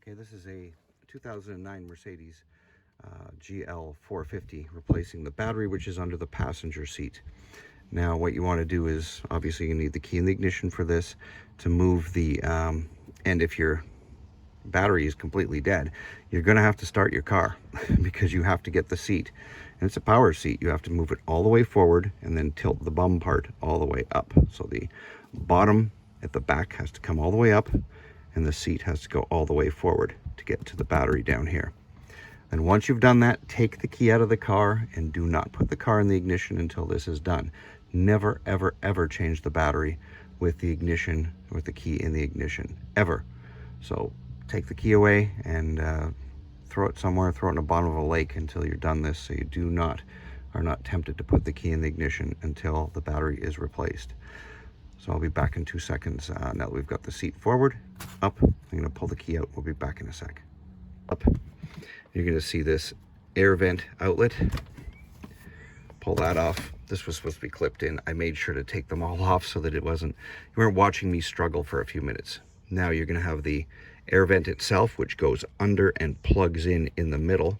Okay, this is a 2009 Mercedes GL 450, replacing the battery which is under the passenger seat. Now what you want to do is, obviously you need the key in the ignition for this to move the, and if your battery is completely dead, you're going to have to start your car because you have to get the seat. And it's a power seat. You have to move it all the way forward and then tilt the bum part all the way up. So the bottom at the back has to come all the way up and the seat has to go all the way forward to get to the battery down here. And once you've done that, take the key out of the car and do not put the car in the ignition until this is done. Never, ever, ever change the battery with the ignition, with the key in the ignition, ever. So take the key away and throw it somewhere, throw it in the bottom of a lake until you're done this, so you are not tempted to put the key in the ignition until the battery is replaced. So I'll be back in 2 seconds. Now that we've got the seat forward, up, I'm going to pull the key out. We'll be back in a sec. Up. You're going to see this air vent outlet. Pull that off. This was supposed to be clipped in. I made sure to take them all off so that you weren't watching me struggle for a few minutes. Now you're going to have the air vent itself, which goes under and plugs in the middle.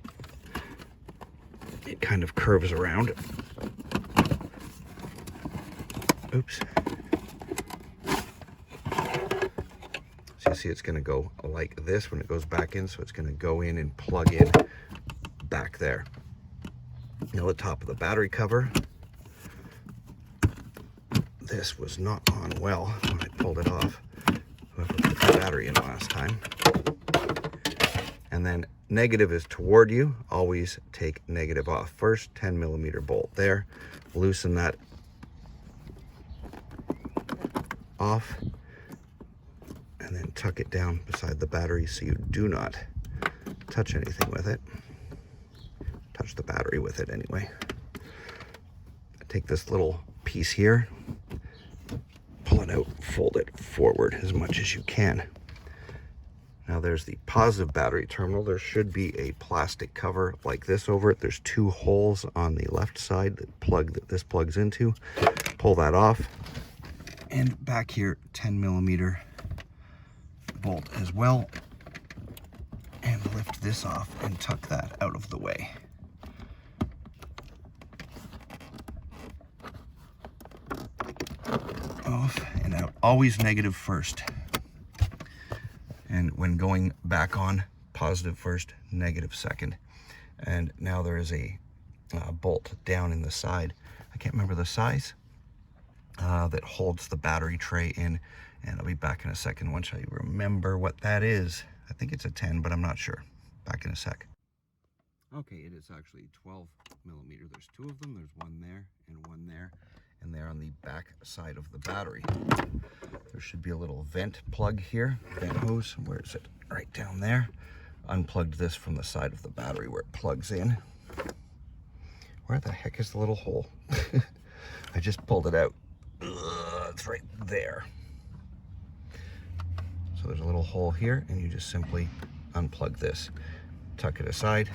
It kind of curves around. Oops. So you see it's going to go like this when it goes back in, so it's going to go in and plug in back there. Now the top of the battery cover. This was not on well when I pulled it off. Whoever put the battery in last time. And then negative is toward you. Always take negative off first. 10mm bolt there. Loosen that off and then tuck it down beside the battery so you do not touch anything with it. Touch the battery with it anyway. Take this little piece here, pull it out, fold it forward as much as you can. Now there's the positive battery terminal. There should be a plastic cover like this over it. There's 2 holes on the left side that this plugs into. Pull that off. And back here, 10mm bolt as well. And lift this off and tuck that out of the way. Off and out. Always negative first. And when going back on, positive first, negative second. And now there is a bolt down in the side. I can't remember the size. That holds the battery tray in, and I'll be back in a second once I remember what that is. I think it's a 10, but I'm not sure. Back in a sec. Okay, it is actually 12mm. There's 2 of them. There's one there and one there, and they're on the back side of the battery. There should be a little vent plug here, vent hose. Where is it? Right down there. Unplugged this from the side of the battery where it plugs in. Where the heck is the little hole? I just pulled it out. It's right there. So there's a little hole here, and you just simply unplug this. Tuck it aside.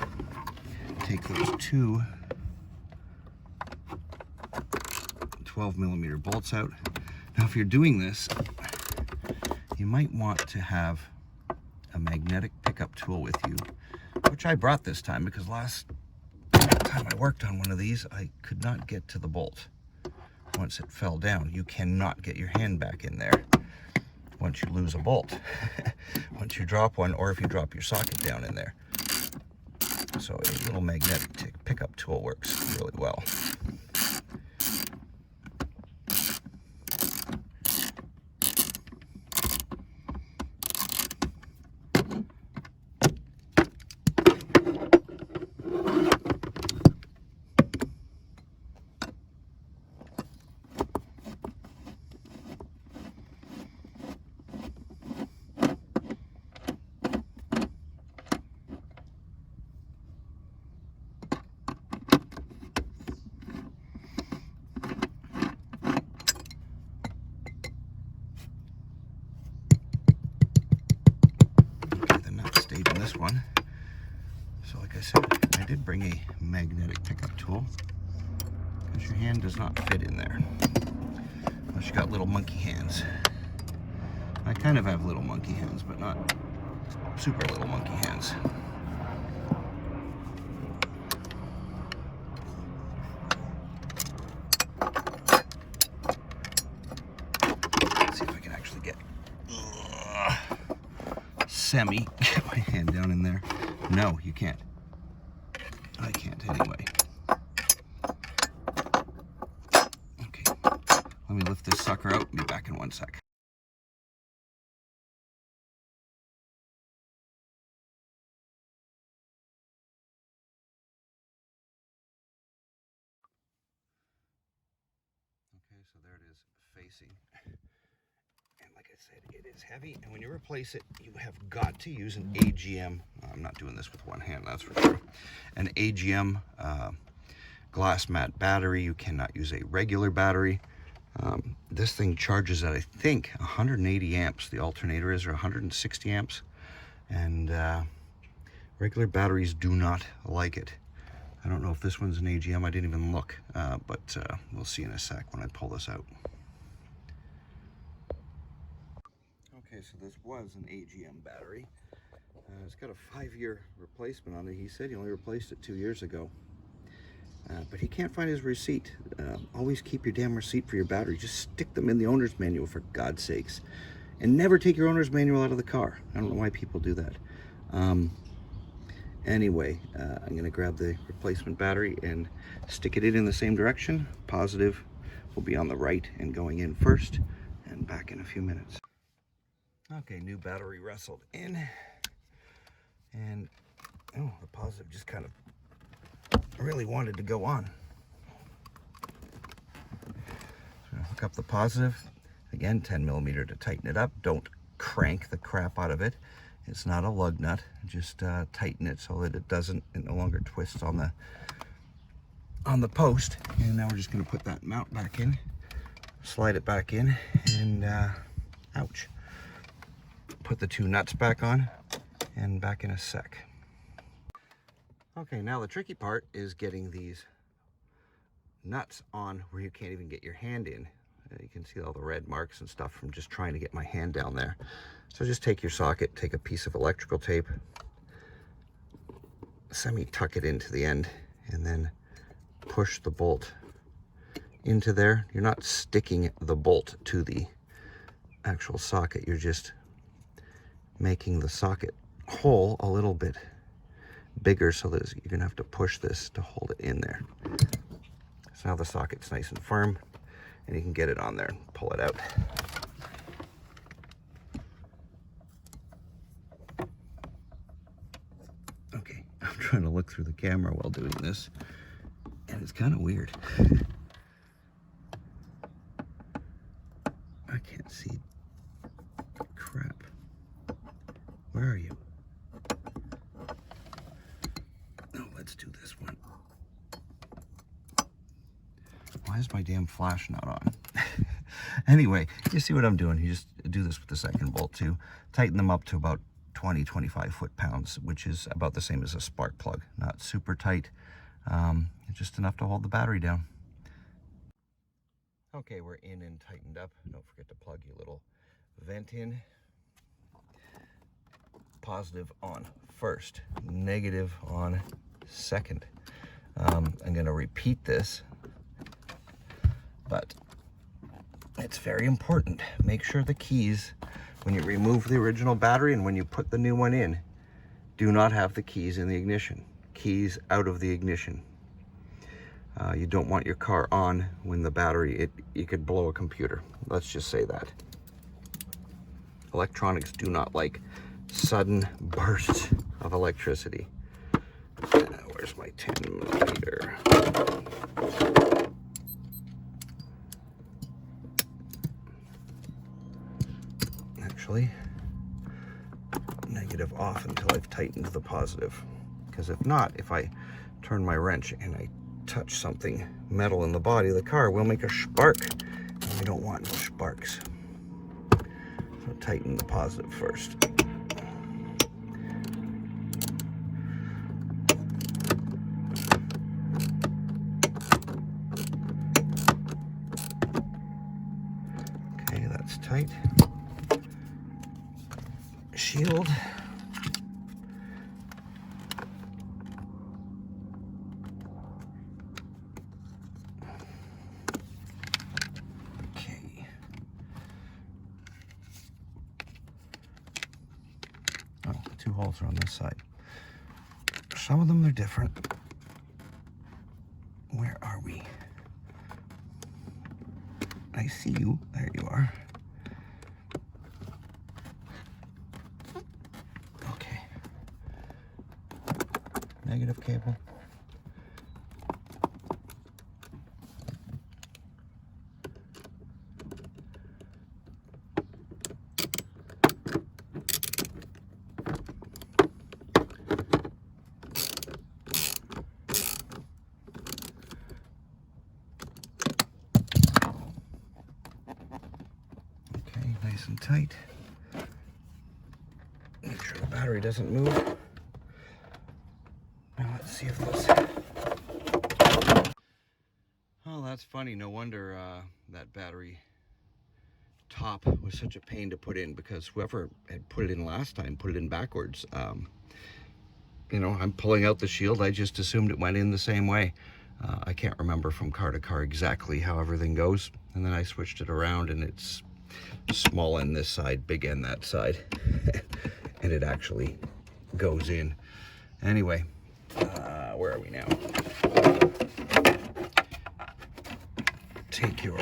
Take those 2 12mm bolts out. Now if you're doing this, you might want to have a magnetic pickup tool with you, which I brought this time because last time I worked on one of these, I could not get to the bolt. Once it fell down, you cannot get your hand back in there once you lose a bolt. Once you drop one, or if you drop your socket down in there. So a little magnetic pickup tool works really well. In this one. So like I said, I did bring a magnetic pickup tool because your hand does not fit in there unless you got little monkey hands. I kind of have little monkey hands, but not Super little monkey hands. Let's see if I can actually get get my hand down in there. No, you can't. I can't anyway. Okay, let me lift this sucker out and be back in 1 sec. Okay, so there it is facing. And like I said, it is heavy, and when you replace it, you have got to use an AGM. I'm not doing this with one hand, that's for sure. An AGM glass mat battery. You cannot use a regular battery. This thing charges at, I think, 180 amps. The alternator is, or 160 amps. And regular batteries do not like it. I don't know if this one's an AGM. I didn't even look, but we'll see in a sec when I pull this out. Okay, so this was an AGM battery. It's got a 5-year replacement on it. He said he only replaced it 2 years ago. But he can't find his receipt. Always keep your damn receipt for your battery. Just stick them in the owner's manual, for God's sakes. And never take your owner's manual out of the car. I don't know why people do that. Anyway, I'm going to grab the replacement battery and stick it in the same direction. Positive will be on the right and going in first, and back in a few minutes. Okay, new battery wrestled in, and oh, the positive just kind of really wanted to go on. So hook up the positive. Again, 10 millimeter to tighten it up. Don't crank the crap out of it. It's not a lug nut. Just tighten it so that it no longer twists on the post. And now we're just going to put that mount back in, slide it back in, and ouch. Put the 2 nuts back on, and back in a sec. Okay, now the tricky part is getting these nuts on where you can't even get your hand in. You can see all the red marks and stuff from just trying to get my hand down there. So just take your socket, take a piece of electrical tape, semi-tuck it into the end, and then push the bolt into there. You're not sticking the bolt to the actual socket, you're just making the socket hole a little bit bigger so that you're gonna have to push this to hold it in there. So now the socket's nice and firm, and you can get it on there and pull it out. Okay, I'm trying to look through the camera while doing this, and it's kind of weird. I can't see crap. Where are you? No, let's do this one. Why is my damn flash not on? Anyway, you see what I'm doing. You just do this with the second bolt too. Tighten them up to about 20-25 foot-pounds, which is about the same as a spark plug. Not super tight, just enough to hold the battery down. Okay, we're in and tightened up. Don't forget to plug your little vent in. Positive on first, negative on second. I'm going to repeat this, but it's very important. Make sure the keys, when you remove the original battery and when you put the new one in, do not have the keys in the ignition. Keys out of the ignition. You don't want your car on when the battery, you could blow a computer. Let's just say that. Electronics do not like sudden bursts of electricity. Where's my 10 millimeter? Actually, negative off until I've tightened the positive. Because if not, if I turn my wrench and I touch something metal in the body of the car, will make a spark. And we don't want no sparks. So tighten the positive first. Okay, that's tight. Shield 2 holes are on this side. Some of them are different. Where are we? I see you. There you are. Okay. Negative cable. Nice and tight. Make sure the battery doesn't move. Now let's see if this... Oh, that's funny. No wonder that battery top was such a pain to put in, because whoever had put it in last time put it in backwards. You know, I'm pulling out the shield. I just assumed it went in the same way. I can't remember from car to car exactly how everything goes. And then I switched it around, and it's small end this side, big end that side. And it actually goes in. Anyway, where are we now? Take your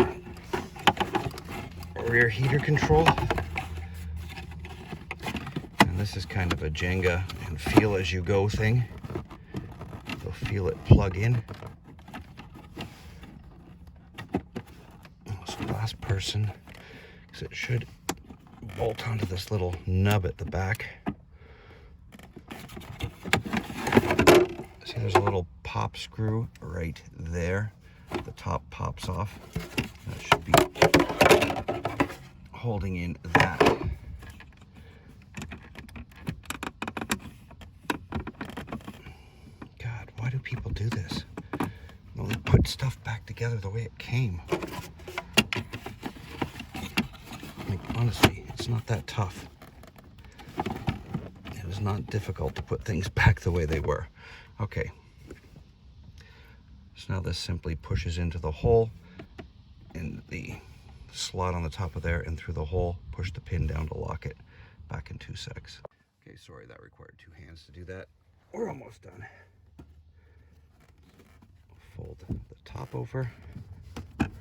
rear heater control. And this is kind of a Jenga and feel as you go thing. You'll feel it plug in. So last person, because it should bolt onto this little nub at the back. See, there's a little pop screw right there. The top pops off. That should be holding in that. God, why do people do this? Well, they put stuff back together the way it came. Like, honestly, it's not that tough. It is not difficult to put things back the way they were. Okay. So now this simply pushes into the hole in the slot on the top of there, and through the hole, push the pin down to lock it back in 2 secs. Okay, sorry, that required 2 hands to do that. We're almost done. Fold the top over. And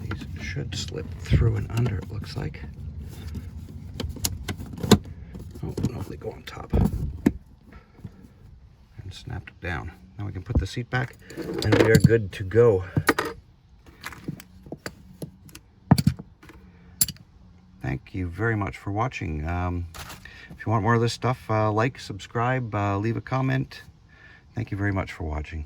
these should slip through and under, it looks like. Oh, no, they go on top. And snapped it down. Now we can put the seat back, and we are good to go. Thank you very much for watching. If you want more of this stuff, like, subscribe, leave a comment. Thank you very much for watching.